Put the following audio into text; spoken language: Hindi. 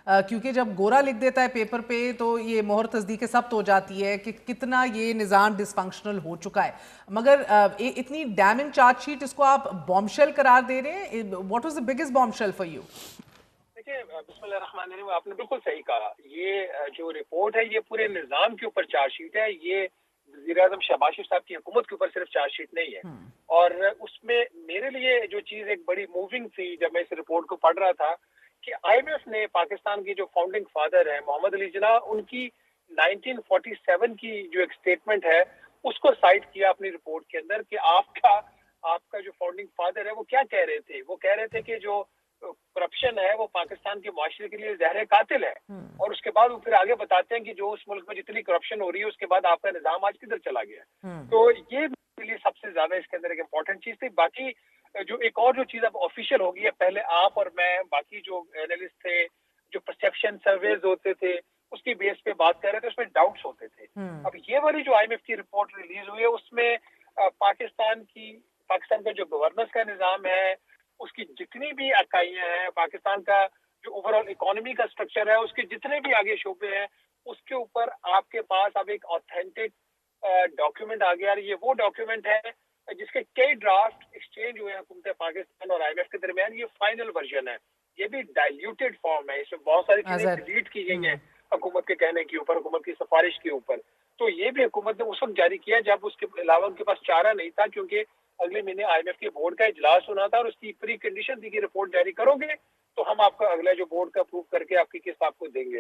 क्योंकि जब गोरा लिख देता है पेपर पे तो ये मोहर तस्दीक सब्त हो जाती है कि कितना ये निज़ाम डिसफंक्शनल हो चुका है। मगर इतनी डैमिंग चार्जशीट, इसको आप बॉम्बशेल करार दे रहे हैं। What was the biggest bombshell for you? देखिए, बिस्मिल्लाहिर्रहमानिर्रहीम, आपने बिल्कुल सही कहा। ये जो रिपोर्ट है ये पूरे निज़ाम के ऊपर चार्जशीट है। ये वज़ीर-ए-आज़म शहबाज शरीफ साहब की हुकूमत के ऊपर सिर्फ चार्जशीट नहीं है। और उसमें मेरे लिए जो चीज़ एक बड़ी मूविंग थी जब मैं इस रिपोर्ट को पढ़ रहा था कि आईएमएफ ने पाकिस्तान की जो फाउंडिंग फादर है मोहम्मद अली जिन्नाह, उनकी 1947 की जो एक स्टेटमेंट है उसको साइट किया अपनी रिपोर्ट के अंदर कि आपका आपका जो फाउंडिंग फादर है वो क्या कह रहे थे। वो कह रहे थे कि जो करप्शन है वो पाकिस्तान के मुआशरे के लिए जहर कातिल है। और उसके बाद वो फिर आगे बताते हैं कि जो उस मुल्क में जितनी करप्शन हो रही है उसके बाद आपका निजाम आज किधर चला गया। तो ये मेरे लिए सबसे ज्यादा इसके अंदर एक इम्पोर्टेंट चीज थी। बाकी जो एक और जो चीज अब ऑफिशियल हो गई है, पहले आप और मैं बाकी जो एनालिस्ट थे, जो परसेप्शन सर्वेज होते थे उसकी बेस पे बात कर रहे थे, उसमें डाउट्स होते थे। अब ये वाली जो आईएमएफ की रिपोर्ट रिलीज हुई है उसमें पाकिस्तान का जो गवर्नेंस का निजाम है, उसकी जितनी भी इकाइयां हैं, पाकिस्तान का जो ओवरऑल इकोनॉमी का स्ट्रक्चर है, उसके जितने भी आगे शोबे हैं, उसके ऊपर आपके पास अब एक ऑथेंटिक डॉक्यूमेंट आ गया। ये वो डॉक्यूमेंट है जिसके कई ड्राफ्ट एक्सचेंज हुए हुकूमत पाकिस्तान और आईएमएफ के दरमियान। ये फाइनल वर्जन है। ये भी डाइल्यूटेड फॉर्म है, इसमें बहुत सारी चीजें अजहर। डिलीट की गई हैं हुकूमत के कहने के ऊपर, हुकूमत की सिफारिश के ऊपर। तो ये भी हुकूमत ने उस वक्त जारी किया जब उसके अलावा उनके पास चारा नहीं था, क्योंकि अगले महीने आईएमएफ के बोर्ड का इजलास होना था और उसकी प्री कंडीशन थी कि रिपोर्ट जारी करोगे तो हम आपका अगला जो बोर्ड का अप्रूव करके आपकी किस्त आपको देंगे।